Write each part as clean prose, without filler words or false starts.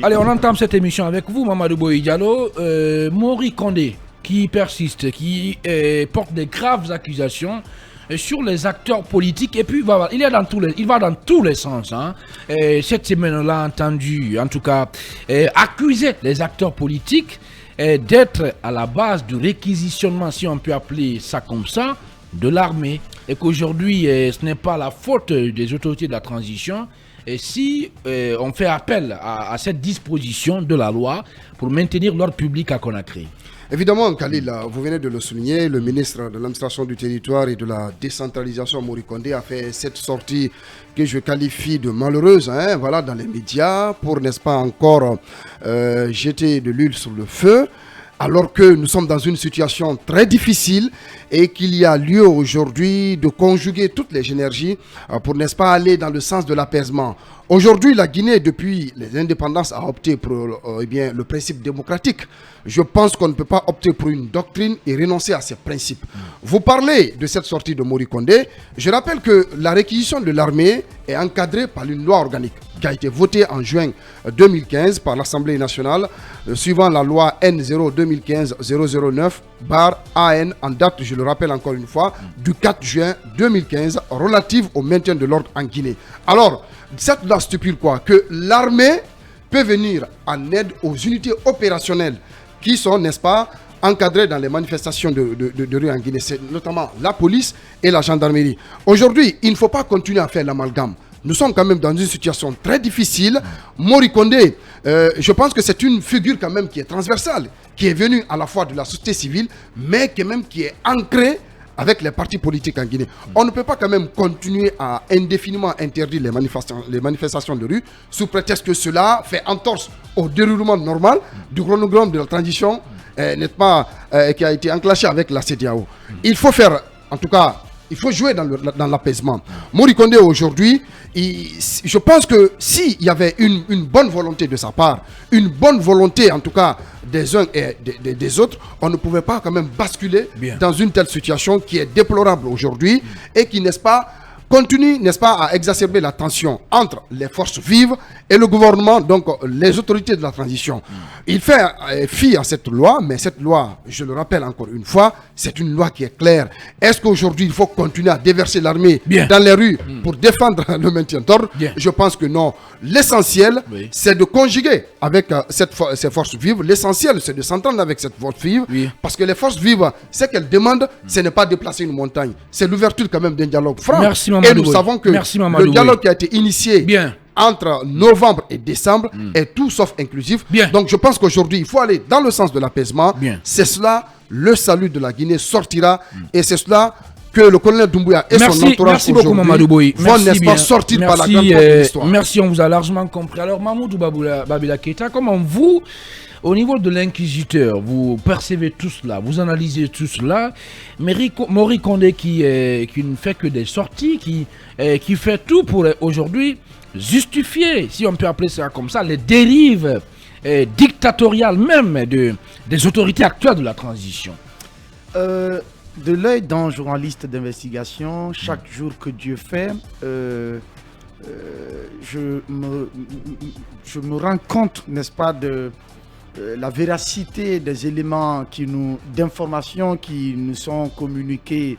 Allez, on entame cette émission avec vous, Mamadou Boye Diallo. Mori Kondé, qui persiste, qui porte des graves accusations sur les acteurs politiques. Et puis, il va dans tous les sens. Hein. Cette semaine, on l'a entendu, en tout cas, accuser les acteurs politiques d'être à la base du réquisitionnement, si on peut appeler ça comme ça, de l'armée. Et qu'aujourd'hui, ce n'est pas la faute des autorités de la transition. Et si on fait appel à cette disposition de la loi pour maintenir l'ordre public à Conakry. Évidemment, Khalil, vous venez de le souligner, le ministre de l'administration du territoire et de la décentralisation, Mori Kondé, a fait cette sortie que je qualifie de malheureuse, hein, voilà, dans les médias, pour, n'est-ce pas, encore jeter de l'huile sur le feu. Alors que nous sommes dans une situation très difficile et qu'il y a lieu aujourd'hui de conjuguer toutes les énergies pour, n'est-ce pas, aller dans le sens de l'apaisement. Aujourd'hui, la Guinée, depuis les indépendances, a opté pour le principe démocratique. Je pense qu'on ne peut pas opter pour une doctrine et renoncer à ces principes. Vous parlez de cette sortie de Mori Kondé. Je rappelle que la réquisition de l'armée est encadrée par une loi organique qui a été votée en juin 2015 par l'Assemblée nationale, suivant la loi N0-2015-009/AN en date, je le rappelle encore une fois, du 4 juin 2015, relative au maintien de l'ordre en Guinée. Alors, cette loi stipule quoi? Que l'armée peut venir en aide aux unités opérationnelles qui sont, n'est-ce pas, encadrées dans les manifestations de rue en Guinée. C'est notamment la police et la gendarmerie. Aujourd'hui, il ne faut pas continuer à faire l'amalgame. Nous sommes quand même dans une situation très difficile. Mori Kondé, je pense que c'est une figure quand même qui est transversale, qui est venue à la fois de la société civile, mais qui est ancrée avec les partis politiques en Guinée. On ne peut pas quand même continuer à indéfiniment interdire les manifestations de rue sous prétexte que cela fait entorse au déroulement normal du chronogramme de la transition, n'est-ce pas, qui a été enclenché avec la CEDEAO. Il faut faire, en tout cas, il faut jouer dans l'apaisement. Mori Kondé aujourd'hui, je pense que s'il y avait une bonne volonté de sa part, une bonne volonté en tout cas des uns et des autres, on ne pouvait pas quand même basculer dans une telle situation qui est déplorable aujourd'hui et qui, n'est-ce pas, continue, n'est-ce pas, à exacerber la tension entre les forces vives et le gouvernement, donc les autorités de la transition. Il fait fi à cette loi, mais cette loi, je le rappelle encore une fois, c'est une loi qui est claire. Est-ce qu'aujourd'hui, il faut continuer à déverser l'armée dans les rues pour défendre le maintien d'ordre? Je pense que non. L'essentiel, c'est de conjuguer avec ces forces vives. L'essentiel, c'est de s'entendre avec cette force vive, parce que les forces vives, ce qu'elles demandent, ce n'est pas déplacer une montagne. C'est l'ouverture quand même d'un dialogue franc. Et nous savons que le dialogue qui a été initié entre novembre et décembre est tout sauf inclusif. Donc je pense qu'aujourd'hui, il faut aller dans le sens de l'apaisement. C'est cela, le salut de la Guinée sortira. Et c'est cela que le colonel Doumbouya et son entourage aujourd'hui vont, n'est-ce pas, sortir par la grande porte de l'histoire. Merci, on vous a largement compris. Alors Mamoudou Babila Keita, comment vous, au niveau de l'inquisiteur, vous percevez tout cela, vous analysez tout cela, mais Mori Kondé qui ne fait que des sorties, qui fait tout pour aujourd'hui justifier, si on peut appeler ça comme ça, les dérives dictatoriales même des autorités actuelles de la transition. De l'œil d'un journaliste d'investigation, chaque jour que Dieu fait, je me rends compte, n'est-ce pas, de la véracité des éléments d'information qui nous sont communiqués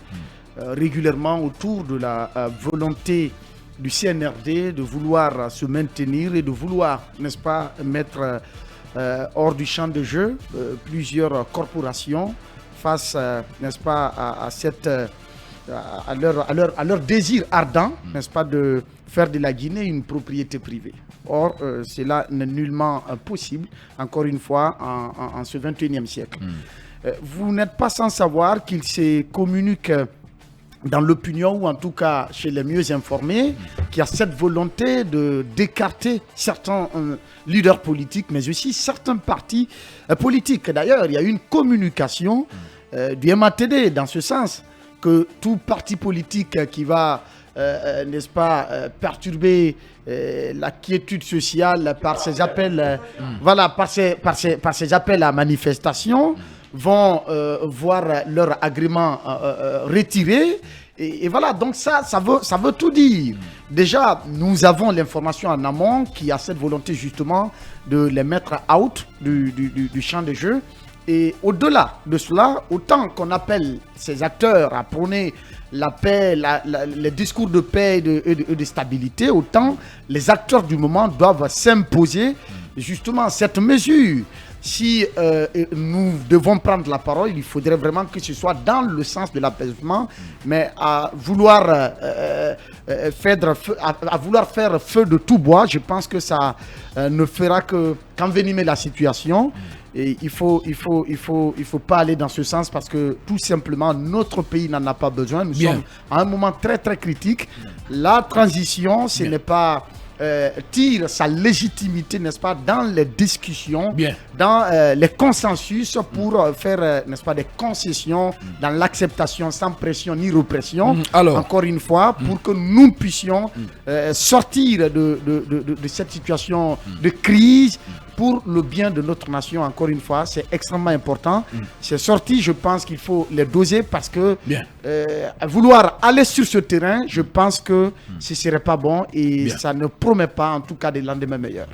régulièrement autour de la volonté du CNRD de vouloir se maintenir et de vouloir, n'est-ce pas, mettre hors du champ de jeu plusieurs corporations face, n'est-ce pas, à leur désir ardent, n'est-ce pas, de faire de la Guinée une propriété privée. Or, cela n'est nullement possible, encore une fois, en ce 21e siècle. Vous n'êtes pas sans savoir qu'il se communique dans l'opinion, ou en tout cas chez les mieux informés, qu'il y a cette volonté d'écarter certains leaders politiques, mais aussi certains partis politiques. D'ailleurs, il y a une communication du MATD dans ce sens, que tout parti politique qui va, n'est-ce pas, perturber la quiétude sociale par ses appels, par ses appels à manifestation, vont voir leur agrément retiré Et voilà, donc ça veut tout dire. Déjà, nous avons l'information en amont qui a cette volonté justement de les mettre out du champ de jeu. Et au-delà de cela, autant qu'on appelle ces acteurs à prôner la paix, les discours de paix et de stabilité, autant les acteurs du moment doivent s'imposer justement cette mesure. Si nous devons prendre la parole, il faudrait vraiment que ce soit dans le sens de l'apaisement, mais à vouloir faire feu de tout bois, je pense que ça ne fera qu'envenimer la situation. Et il faut pas aller dans ce sens parce que tout simplement notre pays n'en a pas besoin. Nous sommes à un moment très très critique. La transition, ce n'est pas tire sa légitimité, n'est-ce pas, dans les discussions, dans les consensus pour faire, n'est-ce pas, des concessions dans l'acceptation sans pression ni répression. Alors, encore une fois, pour que nous puissions sortir de cette situation de crise pour le bien de notre nation. Encore une fois, c'est extrêmement important. Ces sorties, je pense qu'il faut les doser parce que vouloir aller sur ce terrain, je pense que ce ne serait pas bon et ça ne promet pas en tout cas des lendemains meilleurs.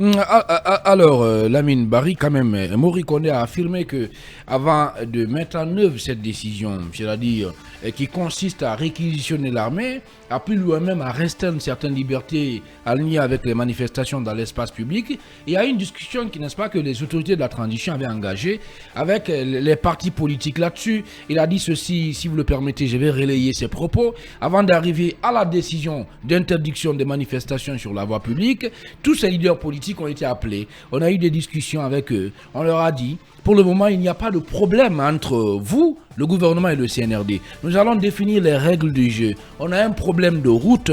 Alors, Lamine Barry, quand même, Mori Kondé a affirmé que avant de mettre en œuvre cette décision, c'est-à-dire qui consiste à réquisitionner l'armée, a pu lui-même à restreindre certaines libertés alignées avec les manifestations dans l'espace public. Il y a une discussion qui, n'est-ce pas, que les autorités de la transition avaient engagée avec les partis politiques là-dessus. Il a dit ceci, si vous le permettez, je vais relayer ses propos. Avant d'arriver à la décision d'interdiction des manifestations sur la voie publique, tous ces leaders politiques ont été appelés. On a eu des discussions avec eux. On leur a dit, pour le moment, il n'y a pas de problème entre vous, le gouvernement et le CNRD. Nous allons définir les règles du jeu. On a un problème de route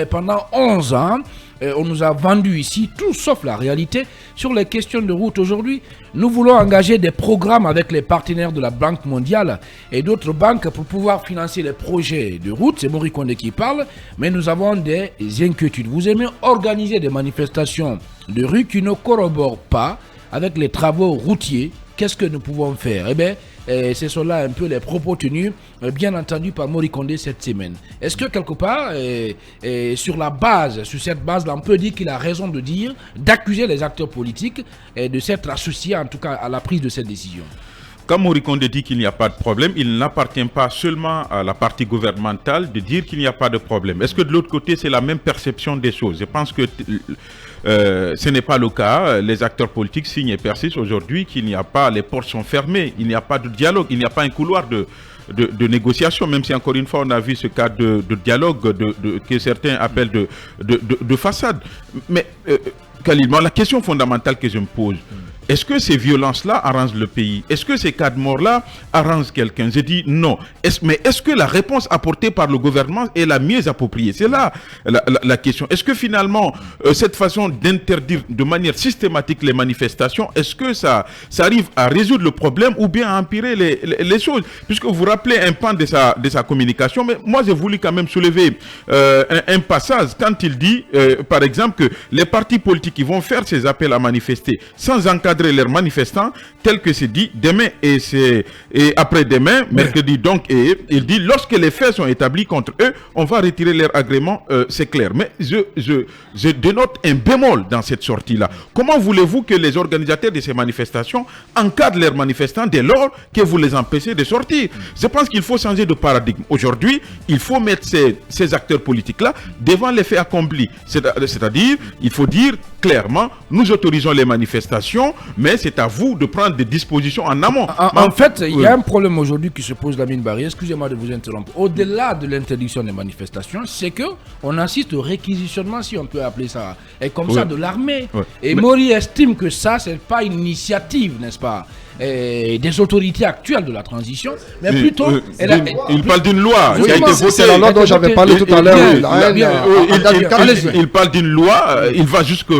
pendant 11 ans. On nous a vendu ici tout sauf la réalité sur les questions de route. Aujourd'hui, nous voulons engager des programmes avec les partenaires de la Banque mondiale et d'autres banques pour pouvoir financer les projets de route. C'est Mori Kondé qui parle, mais nous avons des inquiétudes. Vous aimez organiser des manifestations de rue qui ne corroborent pas avec les travaux routiers. Qu'est-ce que nous pouvons faire? Eh bien, ce sont là un peu les propos tenus, bien entendu, par Mori Kondé cette semaine. Est-ce que quelque part, sur cette base-là, on peut dire qu'il a raison de dire, d'accuser les acteurs politiques et de s'être associés, en tout cas, à la prise de cette décision? Comme Mori Kondé dit qu'il n'y a pas de problème, il n'appartient pas seulement à la partie gouvernementale de dire qu'il n'y a pas de problème. Est-ce que de l'autre côté, c'est la même perception des choses? Je pense que ce n'est pas le cas. Les acteurs politiques signent et persistent aujourd'hui qu'il n'y a pas, les portes sont fermées, il n'y a pas de dialogue, il n'y a pas un couloir de négociation, même si encore une fois on a vu ce cas de dialogue que certains appellent de façade. Mais Khalil, la question fondamentale que je me pose, est-ce que ces violences-là arrangent le pays? Est-ce que ces cas de mort-là arrangent quelqu'un? Je dis non. Mais est-ce que la réponse apportée par le gouvernement est la mieux appropriée? C'est là la question. Est-ce que finalement, cette façon d'interdire de manière systématique les manifestations, est-ce que ça arrive à résoudre le problème ou bien à empirer les choses? Puisque vous vous rappelez un pan de sa communication, mais moi j'ai voulu quand même soulever un passage quand il dit, par exemple, que les partis politiques qui vont faire ces appels à manifester sans encadrer leurs manifestants, tel que c'est dit demain et après-demain, mercredi donc, et il dit lorsque les faits sont établis contre eux, on va retirer leur agrément, c'est clair. Mais je dénote un bémol dans cette sortie-là. Comment voulez-vous que les organisateurs de ces manifestations encadrent leurs manifestants dès lors que vous les empêchez de sortir? Je pense qu'il faut changer de paradigme. Aujourd'hui, il faut mettre ces acteurs politiques-là devant les faits accomplis. C'est-à-dire, il faut dire clairement, nous autorisons les manifestations, mais c'est à vous de prendre des dispositions en amont. En fait, il y a un problème aujourd'hui qui se pose, Lamine Barry. Excusez-moi de vous interrompre. Au-delà de l'interdiction des manifestations, c'est qu'on assiste au réquisitionnement, si on peut appeler ça, et comme ça, de l'armée. Et Mori estime que ça, c'est pas une initiative, n'est-ce pas, des autorités actuelles de la transition, mais plutôt... il parle d'une loi qui a été votée. C'est la loi dont j'avais parlé tout à l'heure. Il parle d'une loi, il va jusque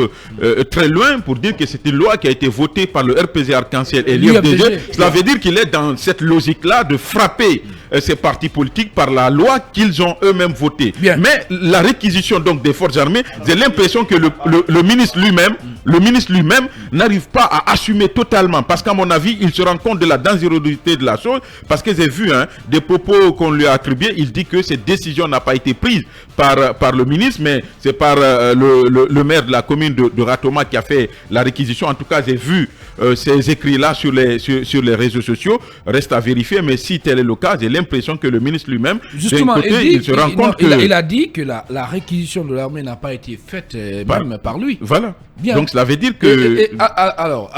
très loin pour dire que c'est une loi qui a été votée par le RPG Arc-en-Ciel et l'IFDG. Cela veut dire qu'il est dans cette logique-là de frapper ces partis politiques par la loi qu'ils ont eux-mêmes votée. Bien. Mais la réquisition donc des forces armées, j'ai l'impression que le ministre lui-même n'arrive pas à assumer totalement, parce qu'à mon avis, il se rend compte de la dangerosité de la chose, parce que j'ai vu des propos qu'on lui a attribués, il dit que cette décision n'a pas été prise par le ministre, mais c'est par le maire de la commune de Ratoma qui a fait la réquisition. En tout cas, j'ai vu ces écrits-là sur les réseaux sociaux. Reste à vérifier, mais si tel est le cas, j'ai l'impression que le ministre lui-même, justement, il se rend compte que... Il a dit que la réquisition de l'armée n'a pas été faite même par lui. Voilà. Bien. Donc cela veut dire que... Alors,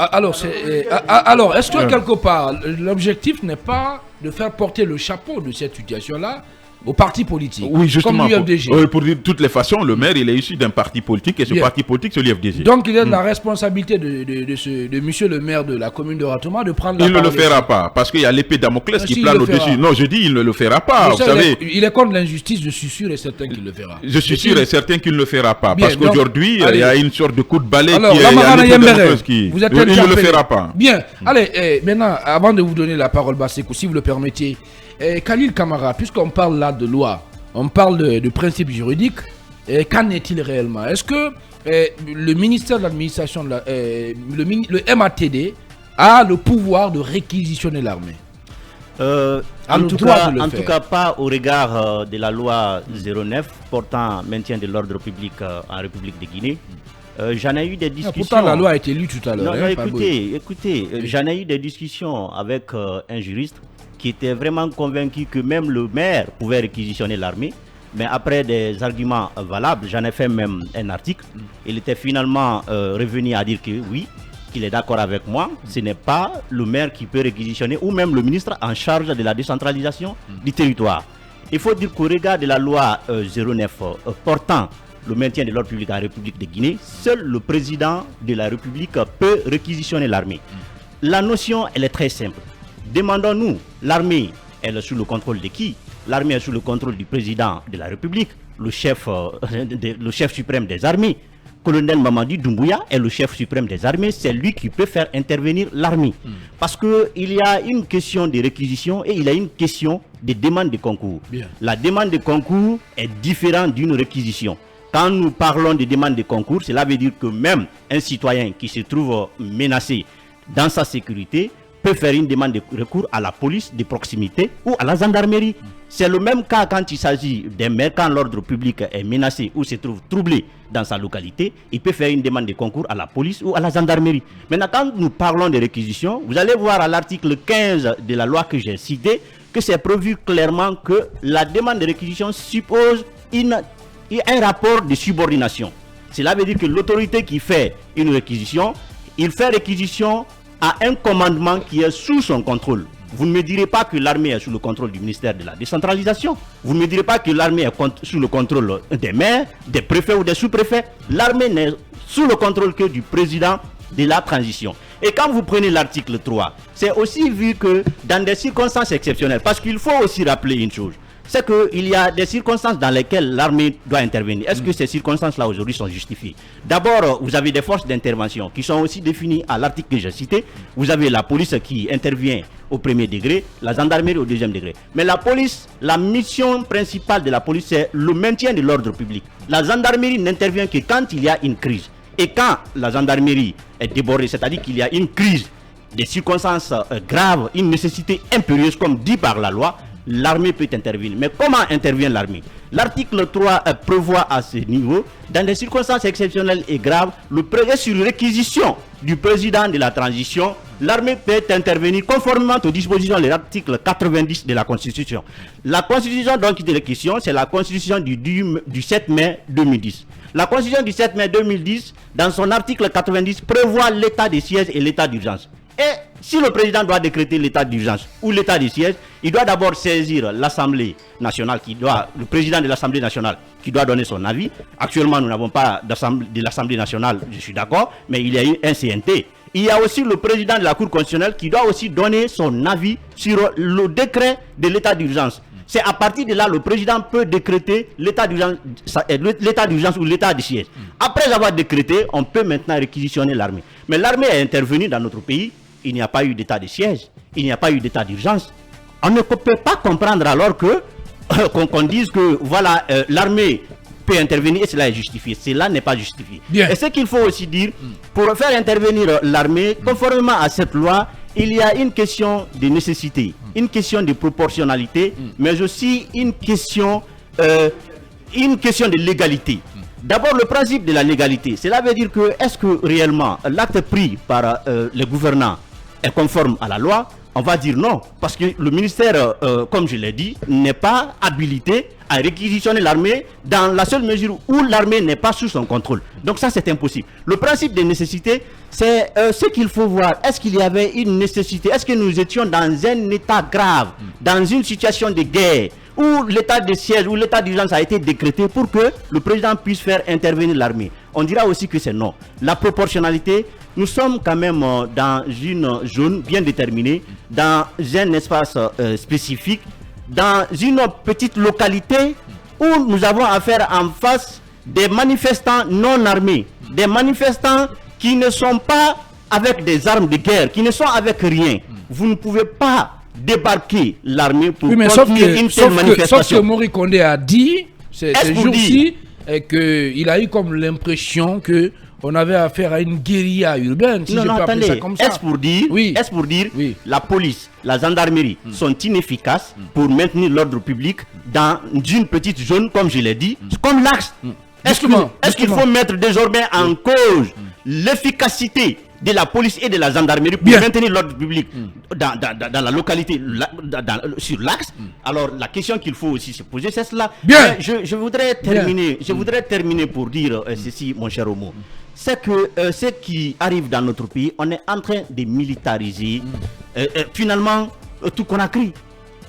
est-ce que quelque part, l'objectif n'est pas de faire porter le chapeau de cette situation-là au parti politique, oui, justement, comme l'UFDG. Pour dire de toutes les façons, le maire, il est issu d'un parti politique, et ce parti politique, c'est l'UFDG. Donc il a la responsabilité de monsieur le maire de la commune de Ratoma de prendre la parole. Il ne le fera pas, parce qu'il y a l'épée Damoclès qui plane au-dessus. Non, je dis, il ne le fera pas, vous savez. Il est contre l'injustice, je suis sûr et certain qu'il le fera. Je suis sûr et certain qu'il ne le fera pas, Bien, parce qu'aujourd'hui, il y a une sorte de coup de balai alors, qui est... Vous êtes il ne le fera pas. Bien, allez, maintenant, avant de vous donner la parole, Basekou, si vous le permettez, Khalil Kamara, puisqu'on parle là de loi, on parle de principes juridiques, qu'en est-il réellement? Est-ce que le ministère de l'administration, le MATD, a le pouvoir de réquisitionner l'armée? En tout cas, pas au regard de la loi 09 portant maintien de l'ordre public en République de Guinée. J'en ai eu des discussions. Pourtant, la loi a été lue tout à l'heure. Écoutez, j'en ai eu des discussions avec un juriste qui était vraiment convaincu que même le maire pouvait réquisitionner l'armée. Mais après des arguments valables, j'en ai fait même un article. Il était finalement revenu à dire que oui, qu'il est d'accord avec moi. Ce n'est pas le maire qui peut réquisitionner ou même le ministre en charge de la décentralisation du territoire. Il faut dire qu'au regard de la loi 09 portant le maintien de l'ordre public en République de Guinée, seul le président de la République peut réquisitionner l'armée. La notion, elle est très simple. Demandons-nous, l'armée, elle est sous le contrôle de qui? L'armée est sous le contrôle du président de la République, le chef suprême des armées. Colonel Mamadi Doumbouya est le chef suprême des armées, c'est lui qui peut faire intervenir l'armée. Parce qu'il y a une question de réquisition et il y a une question de demande de concours. Bien. La demande de concours est différente d'une réquisition. Quand nous parlons de demande de concours, cela veut dire que même un citoyen qui se trouve menacé dans sa sécurité peut faire une demande de recours à la police de proximité ou à la gendarmerie. C'est le même cas quand il s'agit d'un maire, quand l'ordre public est menacé ou se trouve troublé dans sa localité, il peut faire une demande de concours à la police ou à la gendarmerie. Maintenant, quand nous parlons de réquisition, vous allez voir à l'article 15 de la loi que j'ai citée que c'est prévu clairement que la demande de réquisition suppose un rapport de subordination. Cela veut dire que l'autorité qui fait une réquisition, il fait réquisition à un commandement qui est sous son contrôle. Vous ne me direz pas que l'armée est sous le contrôle du ministère de la décentralisation. Vous ne me direz pas que l'armée est sous le contrôle des maires, des préfets ou des sous-préfets. L'armée n'est sous le contrôle que du président de la transition. Et quand vous prenez l'article 3, c'est aussi vu que dans des circonstances exceptionnelles, parce qu'il faut aussi rappeler une chose, c'est qu'il y a des circonstances dans lesquelles l'armée doit intervenir. Est-ce que ces circonstances-là aujourd'hui sont justifiées? D'abord, vous avez des forces d'intervention qui sont aussi définies à l'article que j'ai cité. Vous avez la police qui intervient au premier degré, la gendarmerie au deuxième degré. Mais la police, la mission principale de la police, c'est le maintien de l'ordre public. La gendarmerie n'intervient que quand il y a une crise. Et quand la gendarmerie est débordée, c'est-à-dire qu'il y a une crise, des circonstances graves, une nécessité impérieuse comme dit par la loi, l'armée peut intervenir. Mais comment intervient l'armée? L'article 3 prévoit à ce niveau, dans des circonstances exceptionnelles et graves, le président sur réquisition du président de la transition, l'armée peut intervenir conformément aux dispositions de l'article 90 de la Constitution. La Constitution dont il est question, c'est la Constitution du 7 mai 2010. La Constitution du 7 mai 2010, dans son article 90, prévoit l'état de siège et l'état d'urgence. Et si le président doit décréter l'état d'urgence ou l'état de siège, il doit d'abord saisir l'Assemblée nationale, le président de l'Assemblée nationale qui doit donner son avis. Actuellement, nous n'avons pas de l'Assemblée nationale, je suis d'accord, mais il y a eu un CNT. Il y a aussi le président de la Cour constitutionnelle qui doit aussi donner son avis sur le décret de l'état d'urgence. C'est à partir de là le président peut décréter l'état d'urgence ou l'état de siège. Après avoir décrété, on peut maintenant réquisitionner l'armée. Mais l'armée est intervenue dans notre pays. Il n'y a pas eu d'état de siège, il n'y a pas eu d'état d'urgence. On ne peut pas comprendre alors que qu'on dise que voilà, l'armée peut intervenir et cela est justifié. Cela n'est pas justifié. Bien. Et ce qu'il faut aussi dire, pour faire intervenir l'armée, conformément à cette loi, il y a une question de nécessité, une question de proportionnalité, mais aussi une question de légalité. D'abord, le principe de la légalité, cela veut dire que est-ce que réellement l'acte pris par les gouvernants est conforme à la loi? On va dire non, parce que le ministère, comme je l'ai dit, n'est pas habilité à réquisitionner l'armée dans la seule mesure où l'armée n'est pas sous son contrôle. Donc ça, c'est impossible. Le principe de nécessité, c'est ce qu'il faut voir. Est-ce qu'il y avait une nécessité? Est-ce que nous étions dans un état grave, dans une situation de guerre, où l'état de siège, où l'état d'urgence a été décrété pour que le président puisse faire intervenir l'armée? On dira aussi que c'est non. La proportionnalité, nous sommes quand même dans une zone bien déterminée, dans un espace spécifique, dans une petite localité où nous avons affaire en face des manifestants non armés, des manifestants qui ne sont pas avec des armes de guerre, qui ne sont avec rien. Vous ne pouvez pas débarquer l'armée pour contenir une telle manifestation. Sauf que Mori Kondé a dit ces jours-ci qu'il a eu comme l'impression que on avait affaire à une guérilla urbaine, si je peux appeler ça comme ça. Est-ce pour dire, Oui. la police, la gendarmerie sont inefficaces pour maintenir l'ordre public dans une petite zone, comme je l'ai dit, comme l'axe. Est-ce qu'il faut mettre désormais en cause l'efficacité de la police et de la gendarmerie pour maintenir l'ordre public dans la localité, sur l'axe? Alors la question qu'il faut aussi se poser, c'est cela. Je voudrais terminer pour dire ceci, mon cher Omo. C'est que ce qui arrive dans notre pays, on est en train de militariser finalement tout Conakry.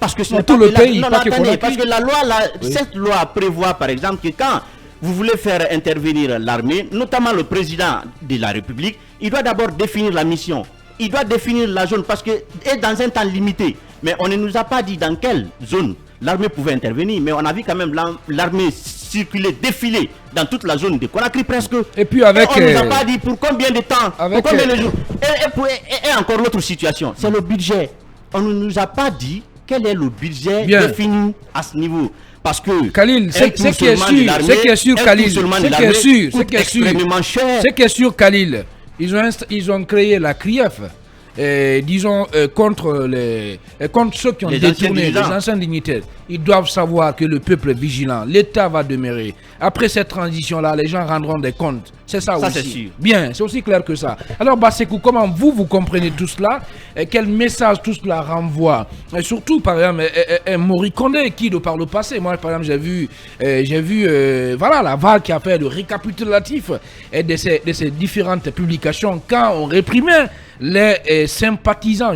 Parce que tout le pays, parce que la loi, cette loi prévoit par exemple que quand vous voulez faire intervenir l'armée, notamment le président de la République, il doit d'abord définir la mission. Il doit définir la zone parce que est dans un temps limité. Mais on ne nous a pas dit dans quelle zone l'armée pouvait intervenir. Mais on a vu quand même l'armée circuler, défiler dans toute la zone de Conakry presque. Et puis avec... on ne nous a pas dit pour combien de temps, pour combien de jours. Et encore l'autre situation, c'est le budget. On ne nous a pas dit quel est le budget défini à ce niveau. Parce que Khalil, ce qui est sûr, Khalil, ce qui est sûr, Khalil, ils ont créé la CRIEF, disons contre ceux qui ont détourné les anciens dignitaires. Ils doivent savoir que le peuple est vigilant, l'État va demeurer. Après cette transition-là, les gens rendront des comptes. C'est ça aussi. C'est sûr. Bien, c'est aussi clair que ça. Alors, Basekou, comment vous comprenez tout cela? Quel message tout cela renvoie? Et surtout, par exemple, Mori Kondé, qui, de par le passé, moi, par exemple, j'ai vu voilà, Laval qui a fait le récapitulatif de ces différentes publications quand on réprimait les sympathisants,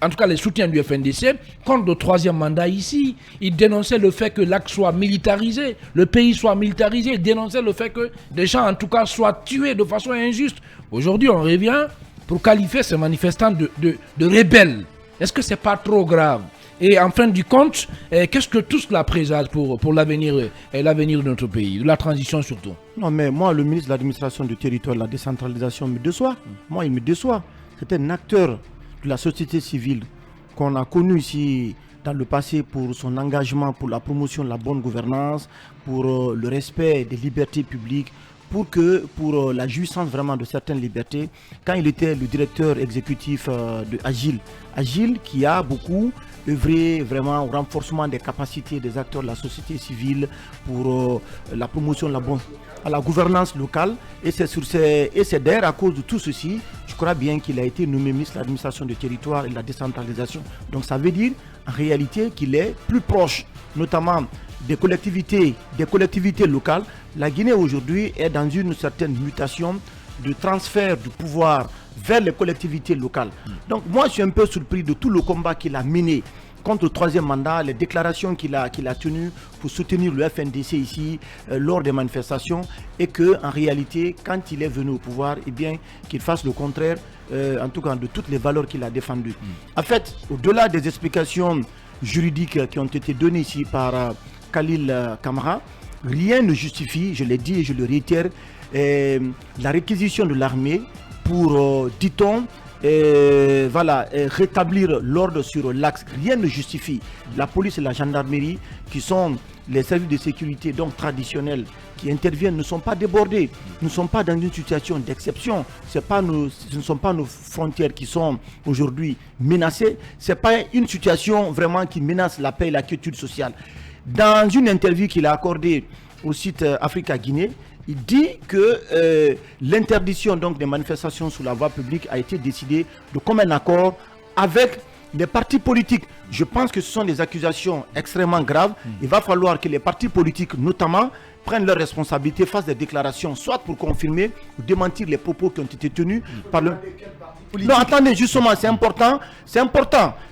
en tout cas les soutiens du FNDC, contre le troisième mandat ici. Ils dénonçaient le fait que l'acte soit militarisé, le pays soit militarisé. Ils dénonçaient le fait que des gens, en tout cas, soient tués de façon injuste. Aujourd'hui, on revient pour qualifier ces manifestants de rebelles. Est-ce que c'est pas trop grave? Et en fin du compte, qu'est-ce que tout cela présage pour l'avenir de notre pays, de la transition surtout? Non, mais moi, le ministre de l'administration du territoire, la décentralisation me déçoit. Moi, il me déçoit. C'est un acteur de la société civile qu'on a connu ici dans le passé pour son engagement pour la promotion de la bonne gouvernance, pour le respect des libertés publiques, pour la jouissance vraiment de certaines libertés. Quand il était le directeur exécutif de Agile qui a beaucoup œuvré vraiment au renforcement des capacités des acteurs de la société civile pour la promotion de la gouvernance locale. Et c'est d'ailleurs à cause de tout ceci, je crois bien qu'il a été nommé ministre de l'administration du territoire et de la décentralisation. Donc ça veut dire en réalité qu'il est plus proche, notamment des collectivités locales. La Guinée aujourd'hui est dans une certaine mutation de transfert du pouvoir vers les collectivités locales. Donc moi je suis un peu surpris de tout le combat qu'il a mené contre le troisième mandat, les déclarations qu'il a tenues pour soutenir le FNDC ici lors des manifestations, et qu'en réalité quand il est venu au pouvoir, eh bien qu'il fasse le contraire, en tout cas de toutes les valeurs qu'il a défendues. En fait, au-delà des explications juridiques qui ont été données ici par Khalil Kamara, rien ne justifie, je l'ai dit et je le réitère, la réquisition de l'armée pour, dit-on, rétablir l'ordre sur l'axe. Rien ne justifie. La police et la gendarmerie, qui sont les services de sécurité donc traditionnels qui interviennent, ne sont pas débordés. Nous ne sommes pas dans une situation d'exception. Ce ne sont pas nos frontières qui sont aujourd'hui menacées. Ce n'est pas une situation vraiment qui menace la paix et la quiétude sociale. Dans une interview qu'il a accordée au site Africa Guinée, il dit que l'interdiction donc des manifestations sur la voie publique a été décidée de commun accord avec les partis politiques. Je pense que ce sont des accusations extrêmement graves. Il va falloir que les partis politiques, notamment, prennent leurs responsabilités, fassent des déclarations, soit pour confirmer ou démentir les propos qui ont été tenus par le... Non, attendez, justement, c'est important,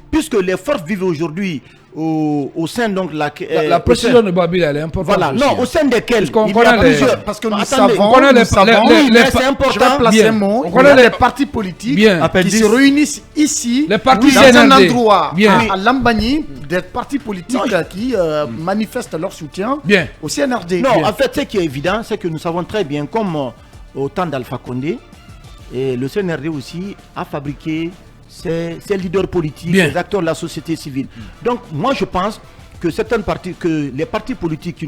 puisque les forces vivent aujourd'hui au sein donc la précision de Babil, elle est importante. Voilà, aussi, non, au sein desquels il y a plusieurs. Parce que nous savons, c'est important. Je vais placer un mot. Il y a les partis politiques qui se réunissent ici, dans un endroit à Lambani, des partis politiques qui manifestent leur soutien au CNRD. Non, en fait, ce qui est évident, c'est que nous savons très bien, comme au temps d'Alpha Condé, et le CNRD aussi a fabriqué ces leaders politiques, les acteurs de la société civile. Donc moi je pense que les partis politiques qui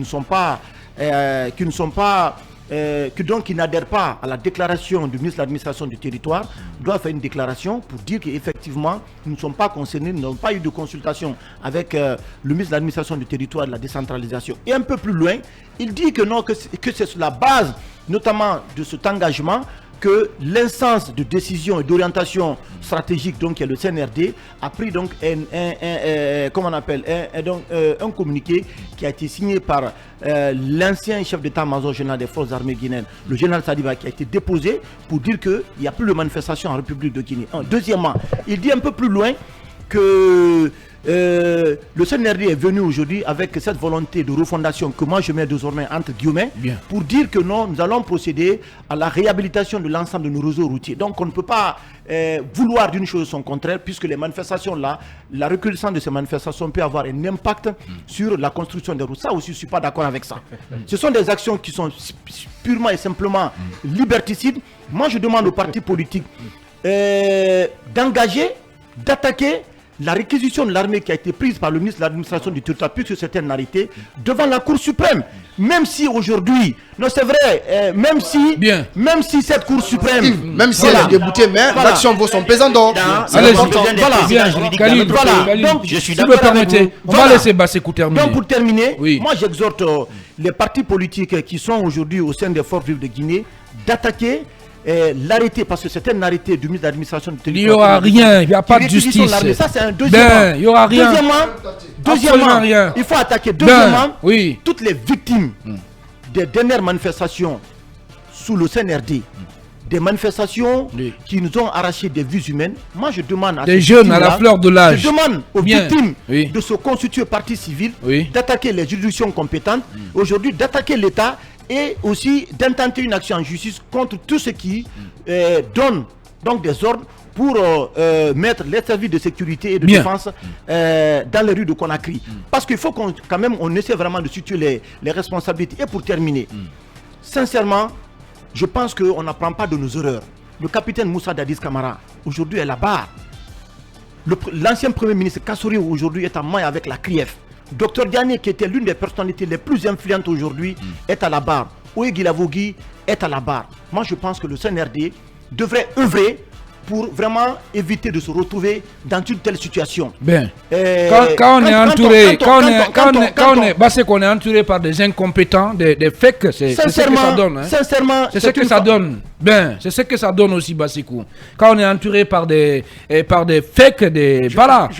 n'adhèrent pas à la déclaration du ministre de l'administration du territoire doivent faire une déclaration pour dire qu'effectivement nous ne sommes pas concernés, nous n'avons pas eu de consultation avec le ministre de l'administration du territoire et de la décentralisation. Et un peu plus loin, il dit que non, que c'est sur la base notamment de cet engagement que l'instance de décision et d'orientation stratégique, donc qui est le CNRD, a pris donc un communiqué qui a été signé par l'ancien chef d'état-major général des forces armées guinéennes, le général Sadiba, qui a été déposé pour dire qu'il n'y a plus de manifestation en République de Guinée. Deuxièmement, il dit un peu plus loin que le CNRD est venu aujourd'hui avec cette volonté de refondation que moi je mets désormais entre guillemets pour dire que non, nous allons procéder à la réhabilitation de l'ensemble de nos réseaux routiers. Donc on ne peut pas vouloir d'une chose son contraire, puisque les manifestations là, la recrudescence de ces manifestations peut avoir un impact sur la construction des routes. Ça aussi je ne suis pas d'accord avec ça. Ce sont des actions qui sont purement et simplement liberticides. Moi je demande aux partis politiques d'engager, d'attaquer la réquisition de l'armée qui a été prise par le ministre de l'administration du territoire, puisque c'était une arrêté, devant la Cour suprême. Même si aujourd'hui, non c'est vrai, même si cette Cour suprême, même si elle est déboutée, mais l'action vaut son pesant d'or. Allez, donc je suis d'accord avec vous. On va laisser Bassekou terminer. Donc pour terminer, moi j'exhorte les partis politiques qui sont aujourd'hui au sein des forces vives de Guinée d'attaquer l'arrêté, parce que c'est un arrêté du ministre de l'administration du territoire. Il n'y aura rien, il n'y a pas de justice. Ça c'est un deuxième. Il n'y aura rien. Deuxièmement, il faut attaquer. Deuxièmement, toutes les victimes des dernières manifestations sous le CNRD, des manifestations qui nous ont arraché des vies humaines. Moi je demande à des jeunes à la fleur de l'âge. Je demande aux victimes de se constituer partie civile, d'attaquer les juridictions compétentes, aujourd'hui d'attaquer l'État, et aussi d'intenter une action en justice contre tout ce qui donne donc des ordres pour mettre les services de sécurité et de défense dans les rues de Conakry. Parce qu'il faut quand même on essaie vraiment de situer les responsabilités. Et pour terminer, sincèrement, je pense qu'on n'apprend pas de nos erreurs. Le capitaine Moussa Dadis Camara, aujourd'hui, est à la barre. L'ancien premier ministre Kassouri, aujourd'hui, est en main avec la CRIEF. Dr Diané, qui était l'une des personnalités les plus influentes aujourd'hui, est à la barre. Oye Guilavogui est à la barre. Moi, je pense que le CNRD devrait œuvrer pour vraiment éviter de se retrouver dans une telle situation. Quand on est entouré, qu'on est entouré par des incompétents, des fakes, c'est ce que ça donne. Hein. Sincèrement, c'est ce que ça donne. C'est ce que ça donne aussi, Bassekou. Quand on est entouré par des fakes,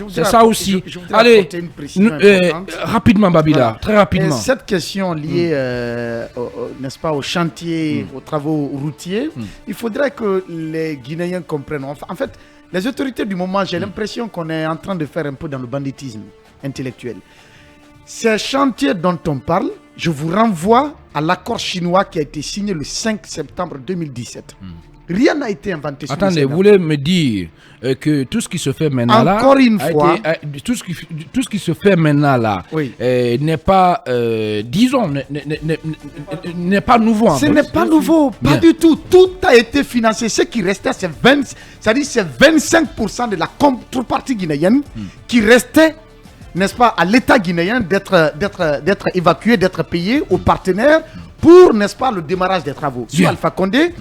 c'est ça aussi. Allez, rapidement, Babila, très rapidement. Cette question liée, n'est-ce pas, au chantier, aux travaux routiers, il faudrait que les Guinéens comprennent. En fait, les autorités du moment, j'ai l'impression qu'on est en train de faire un peu dans le banditisme intellectuel. Ces chantiers dont on parle, je vous renvoie à l'accord chinois qui a été signé le 5 septembre 2017. Rien n'a été inventé sur le Attendez, CNRD. vous voulez me dire que tout ce qui se fait maintenant là, Encore une fois, tout ce qui se fait maintenant là, Oui. n'est pas, disons, n'est pas nouveau. en Ce fait. n'est pas nouveau, pas Bien. du tout. Tout a été financé. Ce qui restait, c'est 25% de la contrepartie guinéenne qui restait, n'est-ce pas, à l'État guinéen d'être évacué, d'être payé aux partenaires pour, n'est-ce pas, le démarrage des travaux. Sur Bien. Alpha Condé,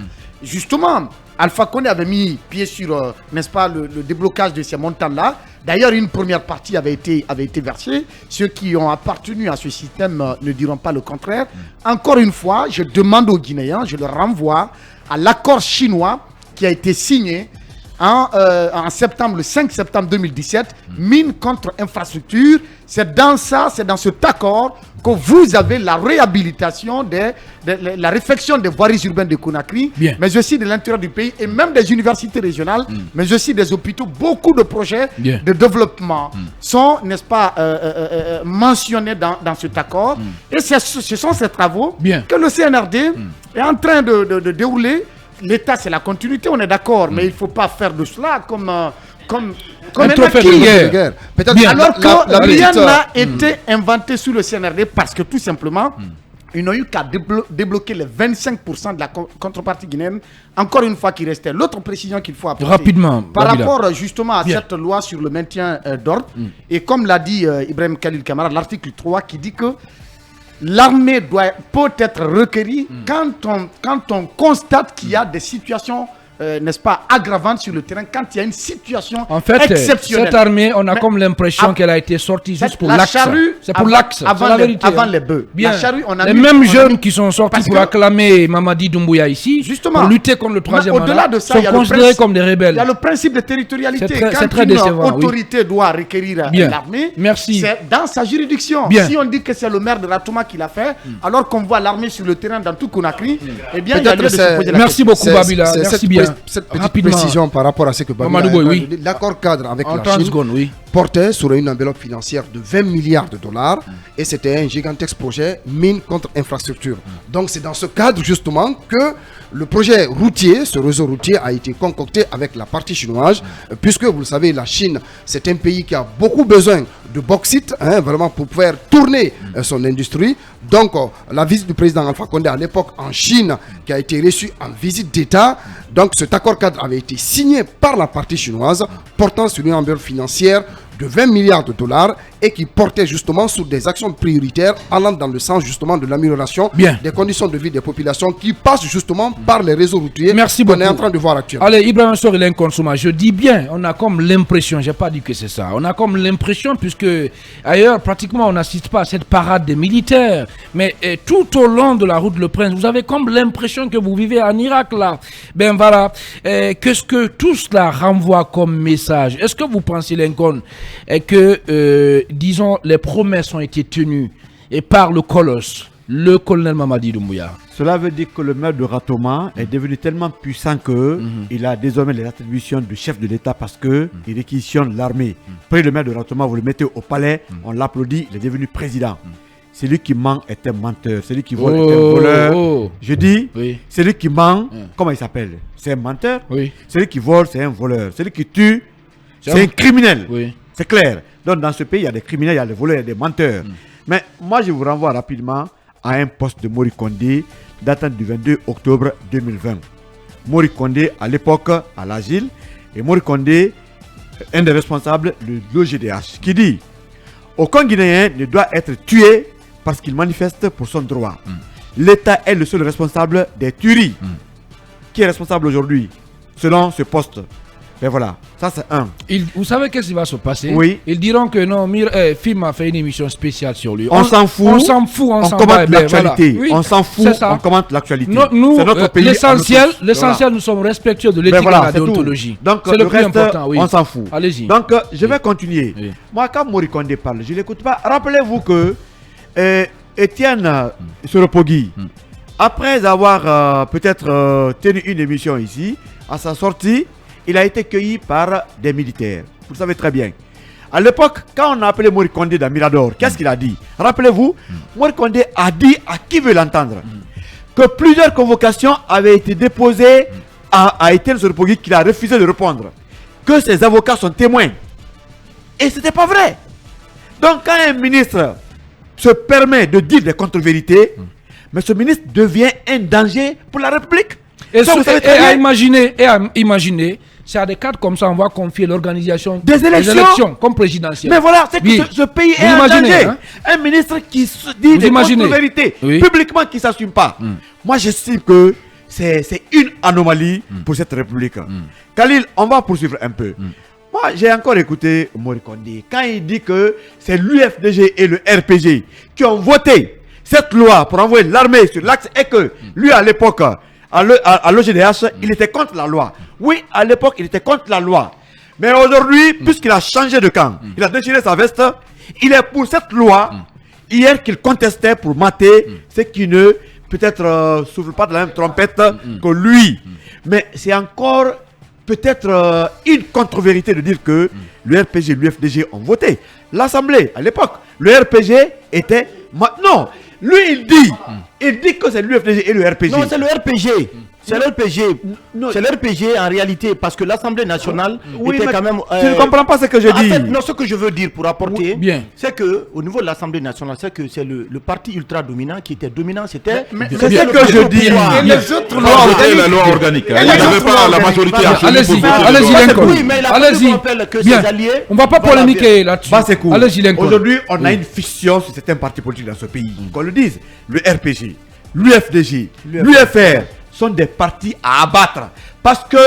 justement, Alpha Condé avait mis pied sur, n'est-ce pas, le déblocage de ces montants-là. D'ailleurs, une première partie avait été versée. Ceux qui ont appartenu à ce système ne diront pas le contraire. Encore une fois, je demande aux Guinéens, je leur renvoie à l'accord chinois qui a été signé en septembre, le 5 septembre 2017, mine contre infrastructure. C'est dans cet accord que vous avez la réhabilitation, la réfection des voiries urbaines de Conakry, Bien. mais aussi de l'intérieur du pays et même des universités régionales, mais aussi des hôpitaux. Beaucoup de projets Bien. de développement sont, n'est-ce pas, mentionnés dans cet accord. Et ce sont ces travaux Bien. que le CNRD est en train de dérouler. L'État, c'est la continuité, on est d'accord, mais il ne faut pas faire de cela comme Un un trophée acquis. de guerre. Guerre. Peut-être Bien. Alors que la rien petite, n'a été inventé sous le CNRD parce que tout simplement, ils n'ont eu qu'à débloquer les 25% de la contrepartie guinéenne, encore une fois qui restait. L'autre précision qu'il faut apporter Rapidement, par Babila. rapport justement à Bien. cette loi sur le maintien d'ordre, et comme l'a dit Ibrahim Khalil Kamara, l'article 3 qui dit que l'armée peut être requérie quand on constate qu'il y a des situations, n'est-ce pas, aggravantes sur le terrain, quand il y a une situation En fait, exceptionnelle. cette armée, on a Mais comme l'impression av- qu'elle a été sortie juste pour la l'axe. charrue C'est pour avant- l'axe. c'est avant la les- vérité, avant hein. les bœufs. Bien. La charrue, on a les mis- mêmes on a jeunes mis- qui sont sortis parce pour que- acclamer Mamadi Doumbouya ici, Justement. pour lutter contre le troisième Mais au-delà mandat, de ça, il y sont a le considérés principe- comme des rebelles. Il y a le principe de territorialité. C'est très Quand une décevant, oui. autorité doit requérir Bien. l'armée, Merci. c'est dans sa juridiction. Bien. Si on dit que c'est le maire de Ratouma qui l'a fait, alors qu'on voit l'armée sur le terrain dans tout Conakry, eh bien, il y a lieu de se c'est- poser la Merci question. beaucoup, C'est- Babila. c'est Merci cette bien. cette petite Rapidement. précision par rapport à ce que Babila Mamadou Boy, a oui. dit. L'accord cadre avec En la 30 Chine secondes, oui. portait sur une enveloppe financière de 20 milliards de dollars et c'était un gigantesque projet mine contre infrastructure. Donc c'est dans ce cadre justement que le projet routier, ce réseau routier a été concocté avec la partie chinoise puisque vous le savez, la Chine c'est un pays qui a beaucoup besoin de bauxite, vraiment pour pouvoir tourner son industrie. Donc la visite du président Alpha Condé à l'époque en Chine qui a été reçue en visite d'État. Donc cet accord cadre avait été signé par la partie chinoise portant sur une enveloppe financière de 20 milliards de dollars et qui portait justement sur des actions prioritaires allant dans le sens justement de l'amélioration Bien. des conditions de vie des populations qui passent justement par les réseaux routiers Merci qu'on est beaucoup. en train de voir actuellement. Allez, Ibrahim Sor, il est inconsommable. Je dis bien, on a comme l'impression, j'ai pas dit que c'est ça, on a comme l'impression, puisque ailleurs, pratiquement, on n'assiste pas à cette parade des militaires. Mais tout au long de la route Le Prince, vous avez comme l'impression que vous vivez en Irak, là. Ben voilà. Qu'est-ce que tout cela renvoie comme message? Est-ce que vous pensez, Lincoln, que, disons, les promesses ont été tenues et par le colosse, le colonel Mamadi Doumbouya? Cela veut dire que le maire de Ratoma est devenu tellement puissant que il a désormais les attributions de chef de l'État parce que il réquisitionne l'armée. Prenez le maire de Ratoma, vous le mettez au palais, on l'applaudit, il est devenu président. Celui qui ment est un menteur, celui qui vole est un voleur. oh. Je dis, Oui. celui qui ment, comment il s'appelle? C'est un menteur. Oui. Celui qui vole, c'est un voleur. Celui qui tue, C'est c'est un- un criminel. Oui. C'est clair. Donc dans ce pays, il y a des criminels, il y a des voleurs, il y a des menteurs. Mais moi, je vous renvoie rapidement à un poste de Mori Kondé datant du 22 octobre 2020. Mori Kondé, à l'époque, à l'asile, et Mori Kondé, un des responsables de l'OGDH, qui dit « Aucun Guinéen ne doit être tué parce qu'il manifeste pour son droit. L'État est le seul responsable des tueries. Qui est responsable aujourd'hui, selon ce poste? Ben voilà, ça c'est un. Vous savez qu'est-ce qui va se passer? Oui. Ils diront que non, Film a fait une émission spéciale sur lui. On s'en fout. On s'en fout, on On s'en commente bat, ben, l'actualité. voilà. Oui, On s'en fout, c'est ça. on commente l'actualité. Nous, C'est notre pays. l'essentiel, à nous tous. l'essentiel, nous sommes respectueux de Ben l'éthique voilà, et de la c'est tout. déontologie. Donc C'est le le plus reste, important, oui. on s'en fout. Allez-y. Donc je vais continuer. Oui. Moi, quand Mori Kondé parle, je ne l'écoute pas. Rappelez-vous que Étienne Soropogui, après avoir peut-être tenu une émission ici, à sa sortie, il a été cueilli par des militaires. Vous le savez très bien. À l'époque, quand on a appelé Mori Kondé dans Mirador, qu'est-ce qu'il a dit? Rappelez-vous, Mori Kondé a dit à qui veut l'entendre que plusieurs convocations avaient été déposées à Étienne Soropogui qu'il a refusé de répondre. Que ses avocats sont témoins. Et ce n'était pas vrai. Donc quand un ministre se permet de dire des contre-vérités, mais ce ministre devient un danger pour la République. Et, Ça, vous savez très à bien. imaginer, c'est à des cadres comme ça, on va confier l'organisation Des élections comme présidentielle. Mais voilà, c'est que Oui. ce pays Vous est en imaginez, danger. hein? Un ministre qui se dit des imaginez. contre-vérités Oui. publiquement qui ne s'assume pas. Moi, j'estime que c'est une anomalie pour cette République. Khalil, on va poursuivre un peu. Moi, j'ai encore écouté Mori Kondé quand il dit que c'est l'UFDG et le RPG qui ont voté cette loi pour envoyer l'armée sur l'axe et que lui, à l'époque, à l'OGDH, il était contre la loi. Oui, à l'époque, il était contre la loi. Mais aujourd'hui, puisqu'il a changé de camp, il a déchiré sa veste, il est pour cette loi, hier qu'il contestait pour mater ceux qui ne, peut-être, soufflent pas de la même trompette que lui. Mais c'est encore peut-être une contre-vérité de dire que le RPG et l'UFDG ont voté. L'Assemblée, à l'époque, le RPG était... Non, lui il dit que c'est l'UFDG et le RPG. Non, c'est le RPG. C'est le RPG. Non. C'est le RPG en réalité parce que l'Assemblée nationale Oui, était mais quand même. tu ne comprends pas ce que je En dis. fait, non, ce que je veux dire pour apporter, Bien. c'est que au niveau de l'Assemblée nationale, c'est que c'est le parti ultra dominant qui était dominant, c'était. c'est ce que je dis. Et les autres Il lois a voté la organiques. loi organique. Il Et les n'avait autres pas lois la majorité absolue Allez-y, pour voter allez-y, le droit. Lincoln. Oui, mais il a fallu Allez-y. qu'on rappelle que Bien. ses alliés. On va pas Voilà, polémiquer là-dessus. Bah, c'est cool. Allez-y, Lincoln. Aujourd'hui, on a une fiction sur certains partis politiques dans ce pays. Qu'on le dise, le RPG, l'UFDG, l'UFR sont des partis à abattre. Parce que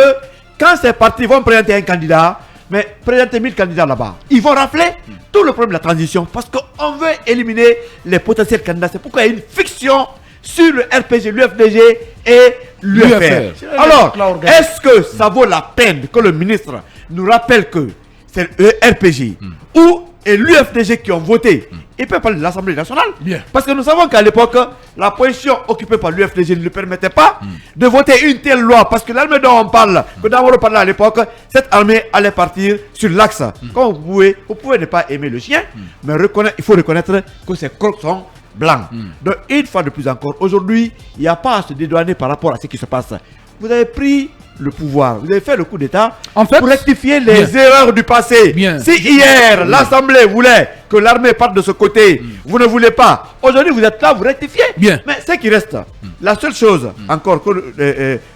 quand ces partis vont présenter un candidat, mais présenter 1000 candidats là-bas, ils vont rafler tout le problème de la transition. Parce qu'on veut éliminer les potentiels candidats. C'est pourquoi il y a une fiction sur le RPG, l'UFDG et l'UFR. Alors, est-ce que ça vaut la peine que le ministre nous rappelle que c'est le RPG ou et l'UFDG qui ont voté? Il peut parler de l'Assemblée nationale. Bien. Parce que nous savons qu'à l'époque, la position occupée par l'UFDG ne lui permettait pas de voter une telle loi. Parce que l'armée dont on parle, que Damaro parlait à l'époque, cette armée allait partir sur l'axe. Comme vous pouvez ne pas aimer le chien, mais il faut reconnaître que ces crocs sont blancs. Donc, une fois de plus encore, aujourd'hui, il n'y a pas à se dédouaner par rapport à ce qui se passe. Vous avez pris le pouvoir, vous avez fait le coup d'État En fait, pour rectifier les erreurs du passé. Bien. Si hier, l'Assemblée voulait que l'armée parte de ce côté, vous ne voulez pas. Aujourd'hui, vous êtes là, vous rectifiez. Bien. Mais ce qui reste, la seule chose encore que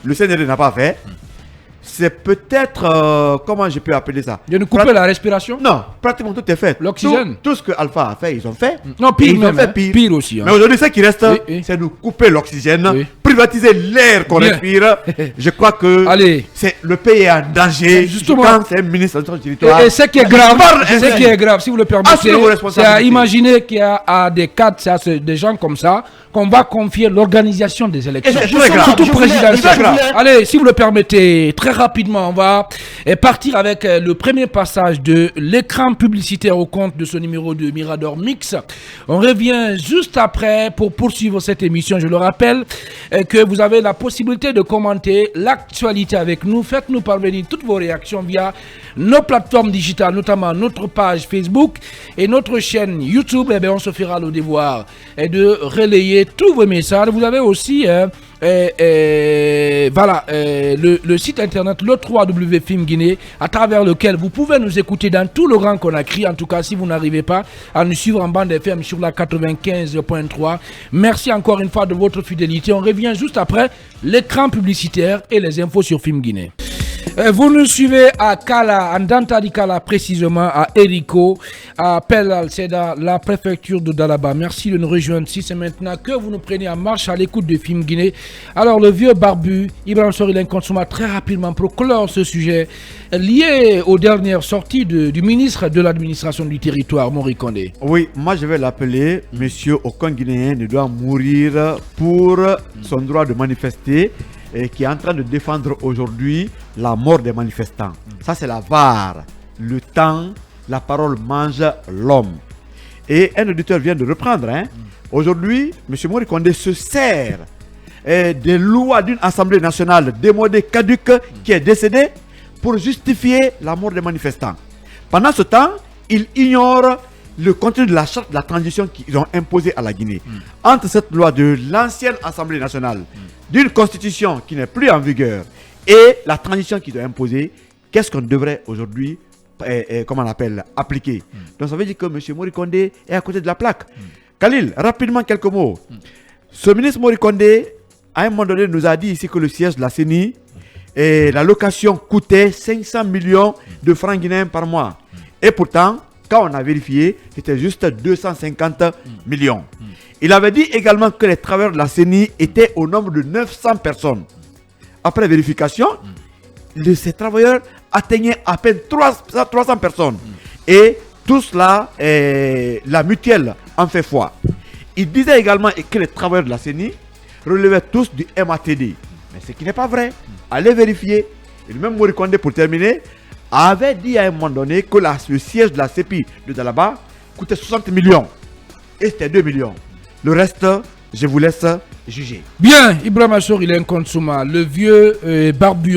le CNRD n'a pas fait, c'est peut-être, comment je peux appeler ça? De nous couper la respiration. Non, pratiquement tout est fait. L'oxygène. Tout ce que Alpha a fait, ils ont fait. Non, pire Et ils ont même, fait hein. Pire aussi, hein. Mais aujourd'hui, ce qui reste, Oui, oui. c'est nous couper l'oxygène, Oui. privatiser l'air qu'on Bien. respire. Je crois que Allez. le pays est en danger. Justement. Quand c'est un ministre de son territoire. Et ce qui est grave, Parle ce ainsi. qui est grave, si vous le permettez, Assumez vos c'est responsabilités. à imaginer qu'il y a à des cadres, des gens comme ça, qu'on va confier l'organisation des élections. Et c'est très grave. Surtout Je voulais- présidentielles. c'est grave. Allez, si vous le permettez, très rapidement, on va partir avec le premier passage de l'écran publicitaire au compte de ce numéro de Mirador Mix. On revient juste après pour poursuivre cette émission. Je le rappelle que vous avez la possibilité de commenter l'actualité avec nous. Faites-nous parvenir toutes vos réactions via nos plateformes digitales, notamment notre page Facebook et notre chaîne YouTube. Eh bien, on se fera le devoir de relayer tous vos messages. Vous avez aussi le site internet le 3W Film Guinée, à travers lequel vous pouvez nous écouter dans tout le rang qu'on a créé. En tout cas, si vous n'arrivez pas à nous suivre en bande FM sur la 95.3, merci encore une fois de votre fidélité. On revient juste après l'écran publicitaire et les infos sur Film Guinée. Vous nous suivez à Kala, en Dantadi Kala précisément, à Eriko, à Pelal, c'est dans la préfecture de Dalaba. Merci de nous rejoindre si c'est maintenant que vous nous prenez en marche à l'écoute de Film Guinée. Alors le vieux barbu, Ibrahim Soril Consoma, très rapidement pour clore ce sujet lié aux dernières sorties du ministre de l'administration du territoire, Mori Kondé. Oui, moi je vais l'appeler Monsieur aucun Guinéen ne doit mourir pour son droit de manifester et qui est en train de défendre aujourd'hui la mort des manifestants. Ça c'est la VAR. Le temps, la parole mange l'homme. Et un auditeur vient de reprendre. Aujourd'hui, M. Mori Kondé se sert des lois d'une assemblée nationale démodée, caduque, qui est décédée pour justifier la mort des manifestants. Pendant ce temps, il ignore le contenu de la charte de la transition qu'ils ont imposée à la Guinée. Entre cette loi de l'ancienne Assemblée nationale, d'une constitution qui n'est plus en vigueur, et la transition qu'ils ont imposée, qu'est-ce qu'on devrait aujourd'hui, comment on appelle, appliquer. Donc ça veut dire que M. Mori Kondé est à côté de la plaque. Khalil, rapidement quelques mots. Ce ministre Mori Kondé, à un moment donné, nous a dit ici que le siège de la CENI, la location coûtait 500 millions de francs guinéens par mois. Et pourtant, quand on a vérifié, c'était juste 250 millions. Il avait dit également que les travailleurs de la CENI étaient au nombre de 900 personnes. Après vérification, ces travailleurs atteignaient à peine 300 personnes. Et tout cela, la mutuelle en fait foi. Il disait également que les travailleurs de la CENI relevaient tous du MATD. Mais ce qui n'est pas vrai. Allez vérifier. Et même Mori Kondé, pour terminer, avait dit à un moment donné que le siège de la CEPI de Dalaba coûtait 60 millions. Et c'était 2 millions. Le reste, je vous laisse juger. Bien, Ibrahima Assor, il est inconsommable. Le vieux barbu